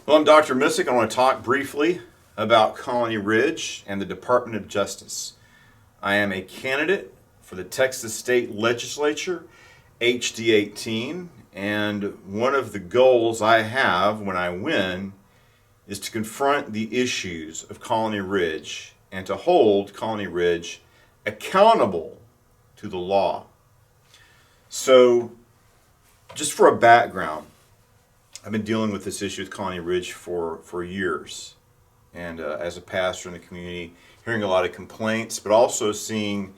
Well, I'm Dr. Missick. I want to talk briefly about Colony Ridge and the Department of Justice. I am a candidate for the Texas State Legislature, HD 18, and one of the goals I have when I win is to confront the issues of Colony Ridge and to hold Colony Ridge accountable to the law. So, just for a background, I've been dealing with this issue with Colony Ridge for years. And as a pastor in the community, hearing a lot of complaints, but also seeing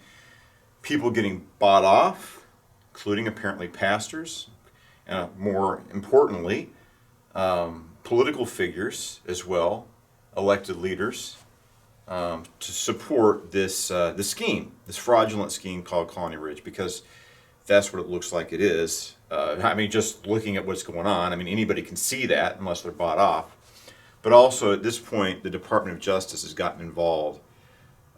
people getting bought off, including apparently pastors, and more importantly, political figures as well, elected leaders, to support this scheme, this fraudulent scheme called Colony Ridge, because that's what it looks like it is. Just looking at what's going on, anybody can see that unless they're bought off. But also at this point, the Department of Justice has gotten involved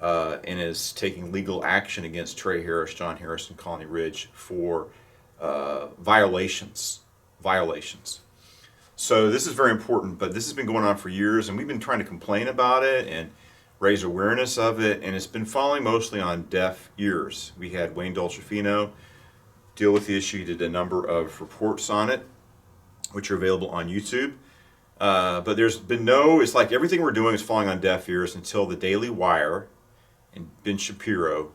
and is taking legal action against Trey Harris, John Harris, and Colony Ridge for violations. So this is very important, but this has been going on for years, and we've been trying to complain about it and raise awareness of it, and it's been falling mostly on deaf ears. We had Wayne Dolcefino deal with the issue. He did a number of reports on it, which are available on YouTube. But there's been it's like everything we're doing is falling on deaf ears until the Daily Wire and Ben Shapiro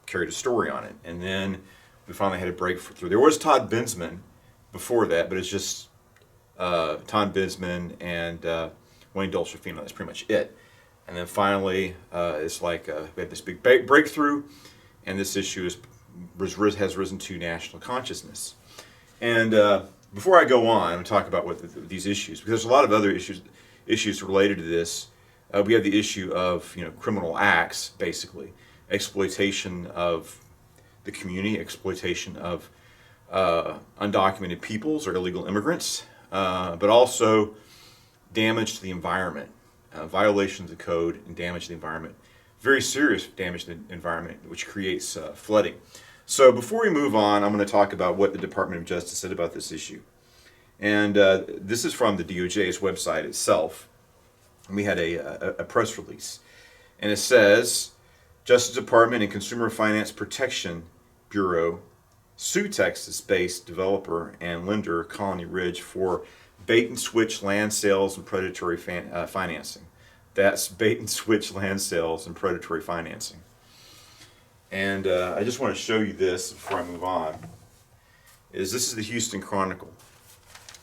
carried a story on it. And then we finally had a breakthrough. There was Todd Bensman before that, but it's just Todd Bensman and Wayne Dolcefino. That's pretty much it. And then finally, it's like we had this big breakthrough, and this issue has risen to national consciousness. And before I go on and talk about these issues, because there's a lot of other issues related to this, we have the issue of criminal acts, basically exploitation of the community, exploitation of undocumented peoples or illegal immigrants, but also damage to the environment, violations of the code, and damage to the environment. Very serious damage to the environment, which creates flooding. So before we move on, I'm going to talk about what the Department of Justice said about this issue. And this is from the DOJ's website itself. And we had a press release. And it says, Justice Department and Consumer Finance Protection Bureau sue Texas-based developer and lender Colony Ridge for bait-and-switch land sales and predatory financing. That's bait-and-switch land sales and predatory financing. And I just want to show you this before I move on. This is the Houston Chronicle.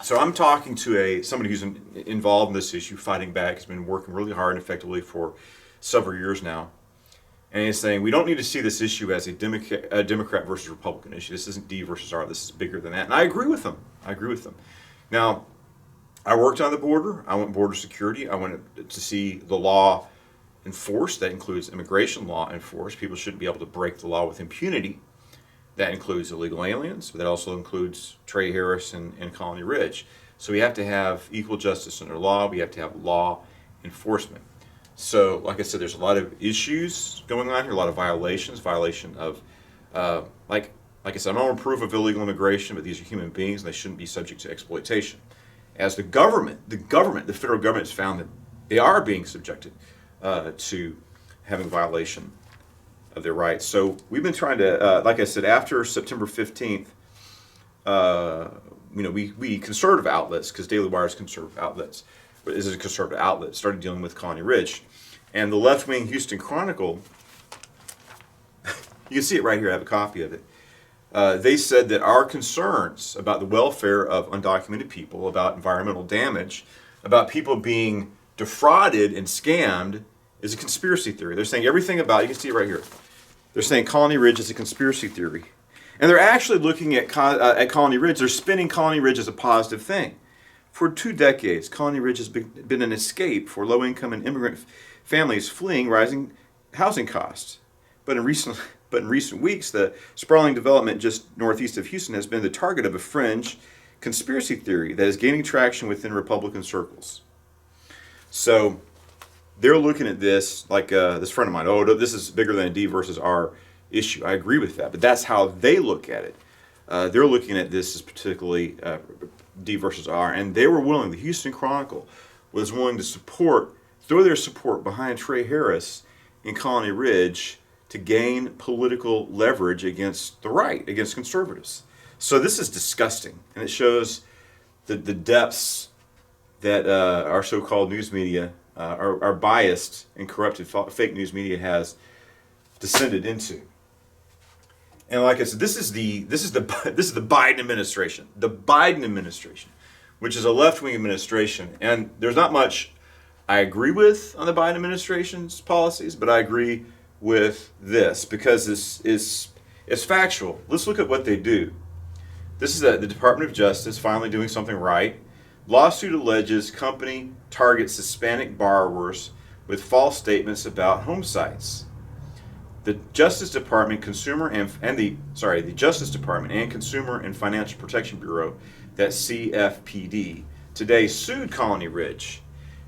So I'm talking to somebody who's involved in this issue, fighting back. Has been working really hard and effectively for several years now. And he's saying we don't need to see this issue as a Democrat versus Republican issue. This isn't D versus R. This is bigger than that. And I agree with them. Now, I worked on the border. I went border security. I went to see the law enforced. That includes immigration law enforced. People shouldn't be able to break the law with impunity. That includes illegal aliens, but that also includes Trey Harris and Colony Ridge. So we have to have equal justice under law. We have to have law enforcement. So, like I said, there's a lot of issues going on here, a lot of violation of, like I said, I don't approve of illegal immigration, but these are human beings and they shouldn't be subject to exploitation. As the federal government has found that they are being subjected to having violation of their rights. So we've been trying to, like I said, after September 15th, we conservative outlets, because Daily Wire is conservative outlets, but this is a conservative outlet, started dealing with Colony Ridge. And the left-wing Houston Chronicle, you can see it right here, I have a copy of it. They said that our concerns about the welfare of undocumented people, about environmental damage, about people being defrauded and scammed is a conspiracy theory. They're saying everything about, you can see it right here. They're saying Colony Ridge is a conspiracy theory. And they're actually looking at Colony Ridge, they're spinning Colony Ridge as a positive thing. For 2 decades, Colony Ridge has been an escape for low-income and immigrant families fleeing rising housing costs. But in recent weeks, the sprawling development just northeast of Houston has been the target of a fringe conspiracy theory that is gaining traction within Republican circles. So they're looking at this like this friend of mine, this is bigger than a D versus R issue. I agree with that, but that's how they look at it. They're looking at this as particularly D versus R, and they were willing. The Houston Chronicle was willing to throw their support behind Trey Harris in Colony Ridge to gain political leverage against the right, against conservatives. So this is disgusting, and it shows the depths that our so-called news media, our biased and corrupted fake news media has descended into. And like I said, this is the Biden administration, which is a left-wing administration, and there's not much I agree with on the Biden administration's policies, but I agree with this because this is factual. Let's look at what they do. This is the Department of Justice finally doing something right. Lawsuit alleges company targets Hispanic borrowers with false statements about home sites. The Justice Department, the Justice Department and Consumer and Financial Protection Bureau, that's CFPD, today sued Colony Ridge,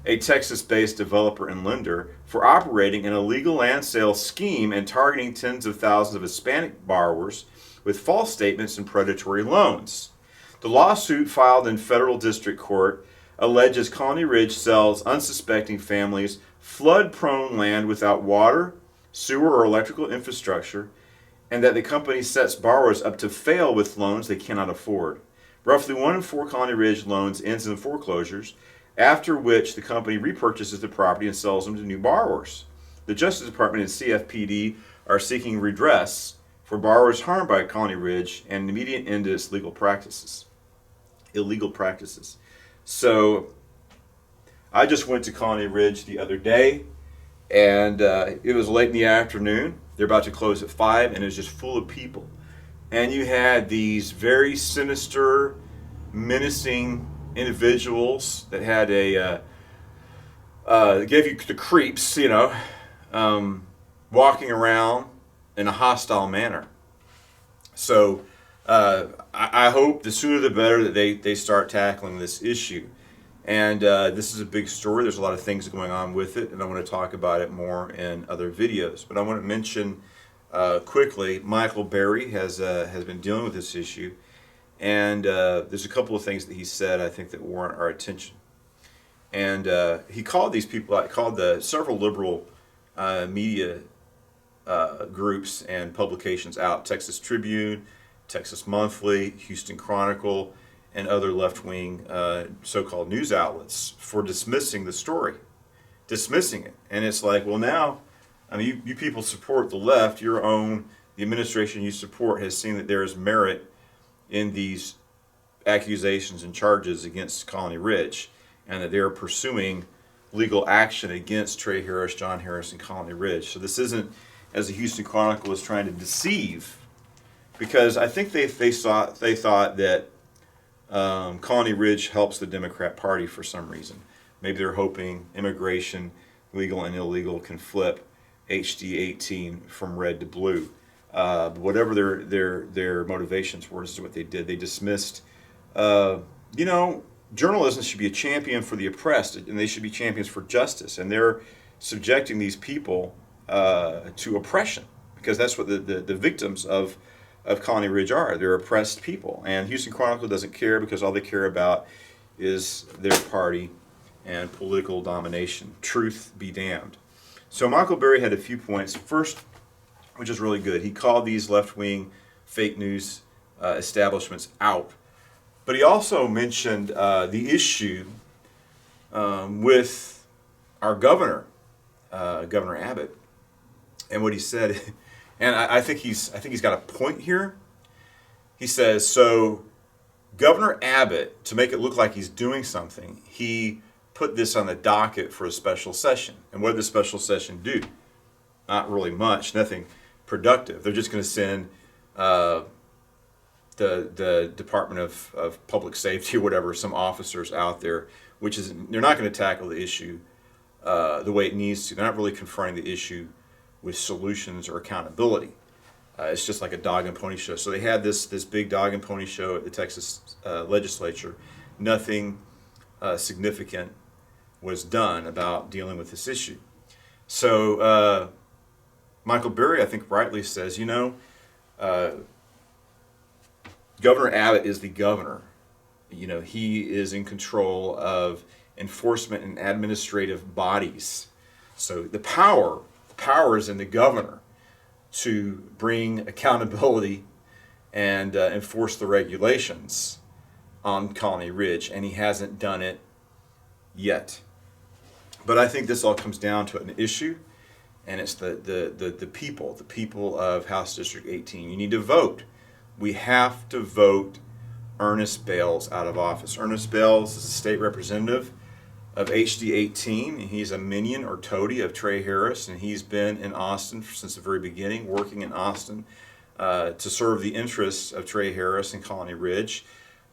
a Texas-based developer and lender, for operating an illegal land sale scheme and targeting tens of thousands of Hispanic borrowers with false statements and predatory loans. The lawsuit filed in federal district court alleges Colony Ridge sells unsuspecting families flood-prone land without water, sewer, or electrical infrastructure, and that the company sets borrowers up to fail with loans they cannot afford. Roughly 1 in 4 Colony Ridge loans ends in foreclosures, after which the company repurchases the property and sells them to new borrowers. The Justice Department and CFPD are seeking redress for borrowers harmed by Colony Ridge and an immediate end to its illegal practices. So I just went to Colony Ridge the other day, and it was late in the afternoon. They're about to close at 5, and it was just full of people. And you had these very sinister, menacing individuals that had gave you the creeps, walking around in a hostile manner. So I hope the sooner the better that they start tackling this issue. And this is a big story. There's a lot of things going on with it, and I want to talk about it more in other videos. But I want to mention quickly, Michael Berry has been dealing with this issue, and there's a couple of things that he said I think that warrant our attention. And he called these people out, called several liberal media groups and publications out: Texas Tribune, Texas Monthly, Houston Chronicle, and other left-wing so-called news outlets for dismissing the story, dismissing it. And it's like, well, now, I mean, you people support the left. The administration you support has seen that there is merit in these accusations and charges against Colony Ridge, and that they're pursuing legal action against Trey Harris, John Harris, and Colony Ridge. So this isn't, as the Houston Chronicle is trying to deceive, because I think they thought that Colony Ridge helps the Democrat Party for some reason. Maybe they're hoping immigration, legal and illegal, can flip HD 18 from red to blue. Whatever their motivations were, this is what they did. They dismissed, journalism should be a champion for the oppressed, and they should be champions for justice. And they're subjecting these people to oppression, because that's what the victims of Colony Ridge are. They're oppressed people. And Houston Chronicle doesn't care, because all they care about is their party and political domination. Truth be damned. So Michael Berry had a few points. First, which is really good, he called these left-wing fake news establishments out. But he also mentioned the issue with our governor, Governor Abbott, and what he said. And I think he's got a point here. He says, so Governor Abbott, to make it look like he's doing something, he put this on the docket for a special session. And what did the special session do? Not really much, nothing productive. They're just going to send the Department of Public Safety or whatever, some officers out there, they're not going to tackle the issue the way it needs to. They're not really confronting the issue with solutions or accountability. It's just like a dog and pony show. So they had this big dog and pony show at the Texas legislature. Nothing significant was done about dealing with this issue. So Michael Berry, I think, rightly says, Governor Abbott is the governor he is in control of enforcement and administrative bodies. So the power is in the governor to bring accountability and enforce the regulations on Colony Ridge, and he hasn't done it yet. But I think this all comes down to an issue, and it's the people of House District 18. You need to vote. We have to vote Ernest Bales out of office. Ernest Bales is a state representative of HD 18. He's a minion or toady of Trey Harris, and he's been in Austin since the very beginning, working in Austin to serve the interests of Trey Harris and Colony Ridge.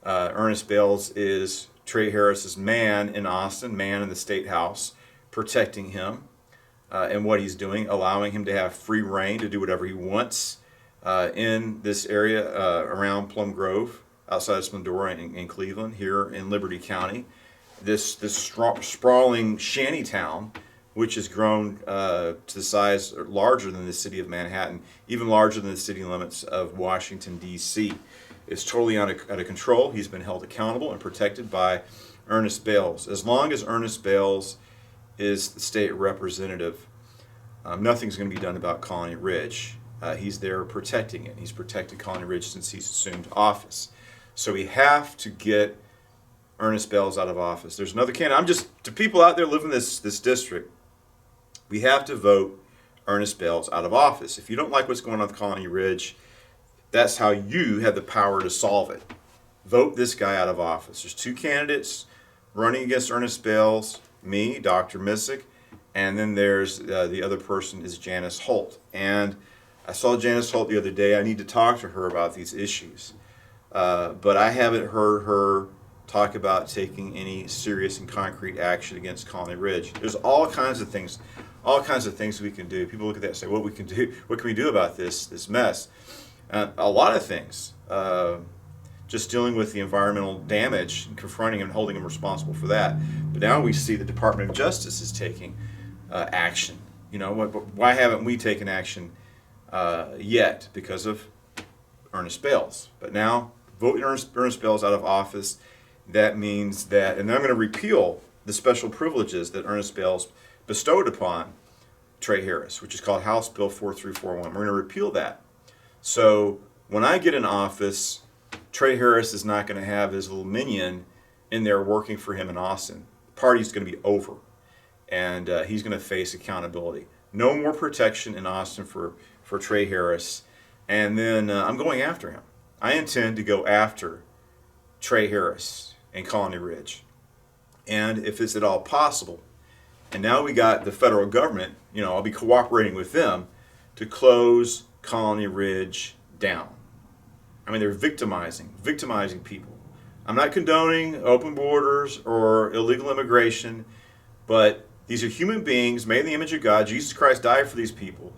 Ernest Bales is Trey Harris's man in Austin, man in the State House, protecting him and what he's doing, allowing him to have free reign to do whatever he wants in this area around Plum Grove, outside of Splendora in Cleveland, here in Liberty County. This sprawling shanty town, which has grown to the size larger than the city of Manhattan, even larger than the city limits of Washington, D.C. It's totally out of control. He's been held accountable and protected by Ernest Bales. As long as Ernest Bales is the state representative, nothing's going to be done about Colony Ridge. He's there protecting it. He's protected Colony Ridge since he's assumed office. So we have to get Ernest Bales out of office. There's another candidate. To people out there living in this district, we have to vote Ernest Bales out of office. If you don't like what's going on with Colony Ridge, that's how you have the power to solve it. Vote this guy out of office. There's two candidates running against Ernest Bales, me, Dr. Missick, and then there's the other person is Janice Holt. And I saw Janice Holt the other day. I need to talk to her about these issues. But I haven't heard her talk about taking any serious and concrete action against Colony Ridge. There's all kinds of things we can do. People look at that and say, what can we do about this mess? A lot of things. Just dealing with the environmental damage and confronting him and holding him responsible for that. But now we see the Department of Justice is taking action. Why haven't we taken action yet? Because of Ernest Bales. But now, voting Ernest Bales out of office, that means that, and I'm going to repeal the special privileges that Ernest Bales bestowed upon Trey Harris, which is called House Bill 4341. We're going to repeal that. So when I get in office, Trey Harris is not going to have his little minion in there working for him in Austin. The party's going to be over, and he's going to face accountability. No more protection in Austin for Trey Harris. And then I'm going after him. I intend to go after Trey Harris and Colony Ridge. And if it's at all possible, and now we got the federal government, I'll be cooperating with them to close Colony Ridge down. I mean, they're victimizing people. I'm not condoning open borders or illegal immigration, but these are human beings made in the image of God. Jesus Christ died for these people,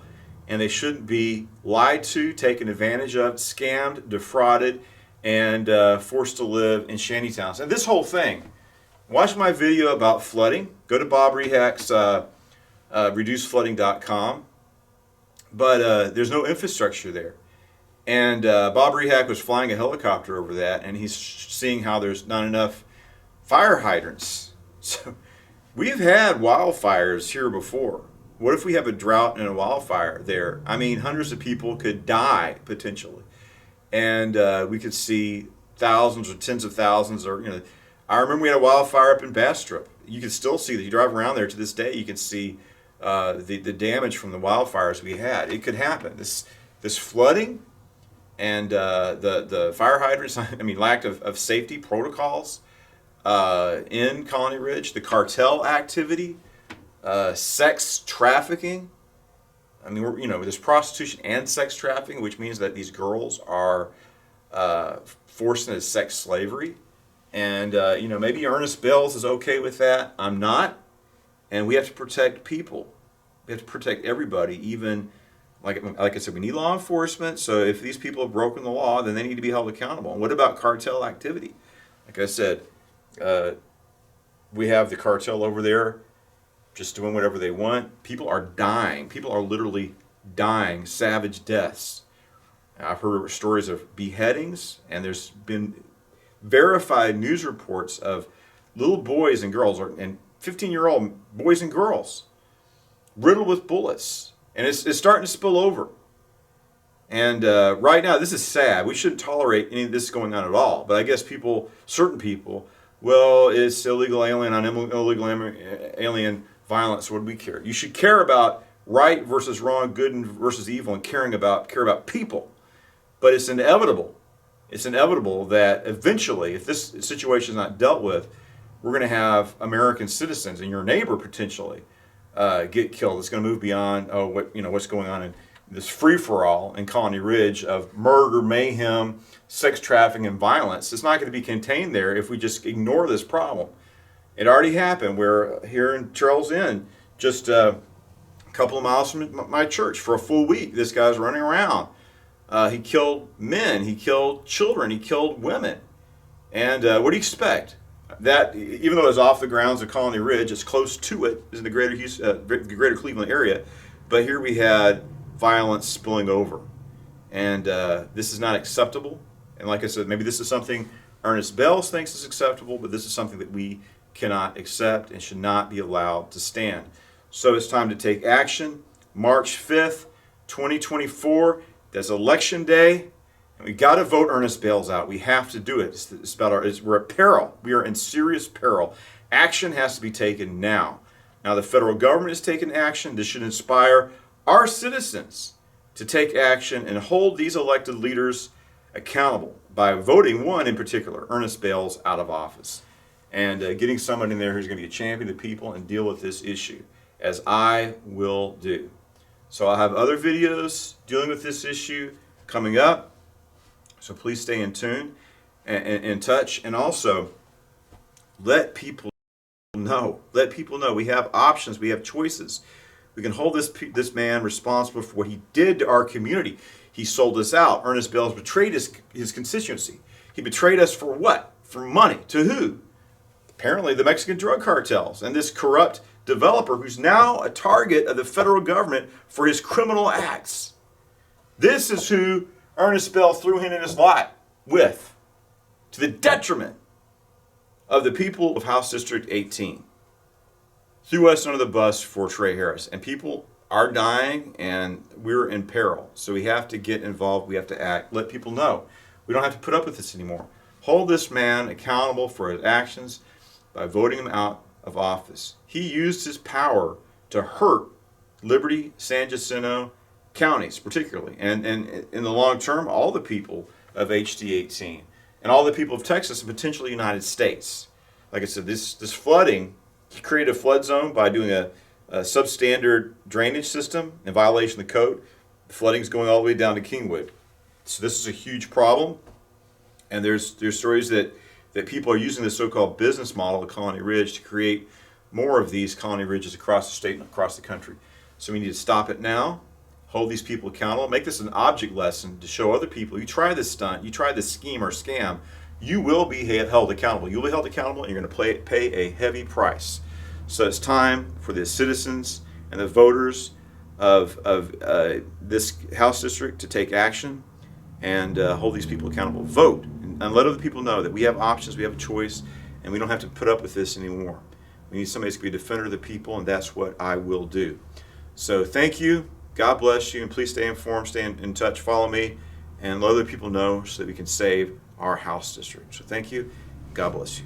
and they shouldn't be lied to, taken advantage of, scammed, defrauded, and forced to live in shantytowns. And this whole thing, watch my video about flooding. Go to Bob Rehack's reduceflooding.com. But there's no infrastructure there. And Bob Rehack was flying a helicopter over that, and he's seeing how there's not enough fire hydrants. So we've had wildfires here before. What if we have a drought and a wildfire there? I mean, hundreds of people could die potentially. And we could see thousands or tens of thousands, or I remember we had a wildfire up in Bastrop. You can still see that. You drive around there to this day, you can see the damage from the wildfires we had. It could happen. This flooding and the fire hydrants. I mean, lack of safety protocols in Colony Ridge, the cartel activity, sex trafficking. I mean, there's prostitution and sex trafficking, which means that these girls are forced into sex slavery. And, maybe Ernest Bales is okay with that. I'm not. And we have to protect people. We have to protect everybody, even, like I said, we need law enforcement. So if these people have broken the law, then they need to be held accountable. And what about cartel activity? Like I said, we have the cartel over there just doing whatever they want. People are dying. People are literally dying, savage deaths. I've heard stories of beheadings, and there's been verified news reports of little boys and girls, and 15-year-old boys and girls, riddled with bullets. And it's starting to spill over. And right now, this is sad. We shouldn't tolerate any of this going on at all. But I guess certain people, well, it's illegal alien on illegal alien violence. What do we care? You should care about right versus wrong, good versus evil, and care about people. But it's inevitable. It's inevitable that eventually, if this situation is not dealt with, we're going to have American citizens and your neighbor potentially get killed. It's going to move beyond what's going on in this free-for-all in Colony Ridge of murder, mayhem, sex trafficking, and violence. It's not going to be contained there if we just ignore this problem. It already happened. We're here in Trails Inn, just a couple of miles from my church. For a full week, this guy's running around. He killed men. He killed children. He killed women. And what do you expect? That, even though it's off the grounds of Colony Ridge, it's close to it, is in the greater Cleveland area. But here we had violence spilling over. And this is not acceptable. And like I said, maybe this is something Ernest Bells thinks is acceptable, but this is something that we cannot accept and should not be allowed to stand. So it's time to take action. March 5th, 2024, that's election day. And we got to vote Ernest Bells out. We have to do it. We're at peril. We are in serious peril. Action has to be taken now. Now the federal government has taken action. This should inspire our citizens to take action and hold these elected leaders accountable by voting one in particular, Ernest Bells, out of office. And getting someone in there who's going to be a champion of the people and deal with this issue, as I will do. So I'll have other videos dealing with this issue coming up. So please stay in tune and in touch. And also, let people know. Let people know we have options. We have choices. We can hold this man responsible for what he did to our community. He sold us out. Ernest Bells betrayed his constituency. He betrayed us for what? For money. To who? Apparently the Mexican drug cartels and this corrupt developer who's now a target of the federal government for his criminal acts. This is who Ernest Bells threw in his lot with, to the detriment of the people of House District 18. Threw us under the bus for Trey Harris. And people are dying and we're in peril. So we have to get involved. We have to act. Let people know. We don't have to put up with this anymore. Hold this man accountable for his actions by voting him out of office. He used his power to hurt Liberty, San Jacinto counties particularly. And in the long term, all the people of HD 18 and all the people of Texas and potentially the United States. Like I said, this flooding, he created a flood zone by doing a substandard drainage system in violation of the code. The flooding's going all the way down to Kingwood. So this is a huge problem. And there's stories that people are using this so-called business model of Colony Ridge to create more of these Colony Ridges across the state and across the country. So we need to stop it now, hold these people accountable, make this an object lesson to show other people, you try this stunt, you try this scheme or scam, you will be held accountable. You'll be held accountable and you're going to pay a heavy price. So it's time for the citizens and the voters of this House District to take action and hold these people accountable. Vote and let other people know that we have options, we have a choice, and we don't have to put up with this anymore. We need somebody to be a defender of the people, and that's what I will do. So thank you. God bless you, and please stay informed, stay in touch, follow me, and let other people know so that we can save our House District. So thank you. God bless you.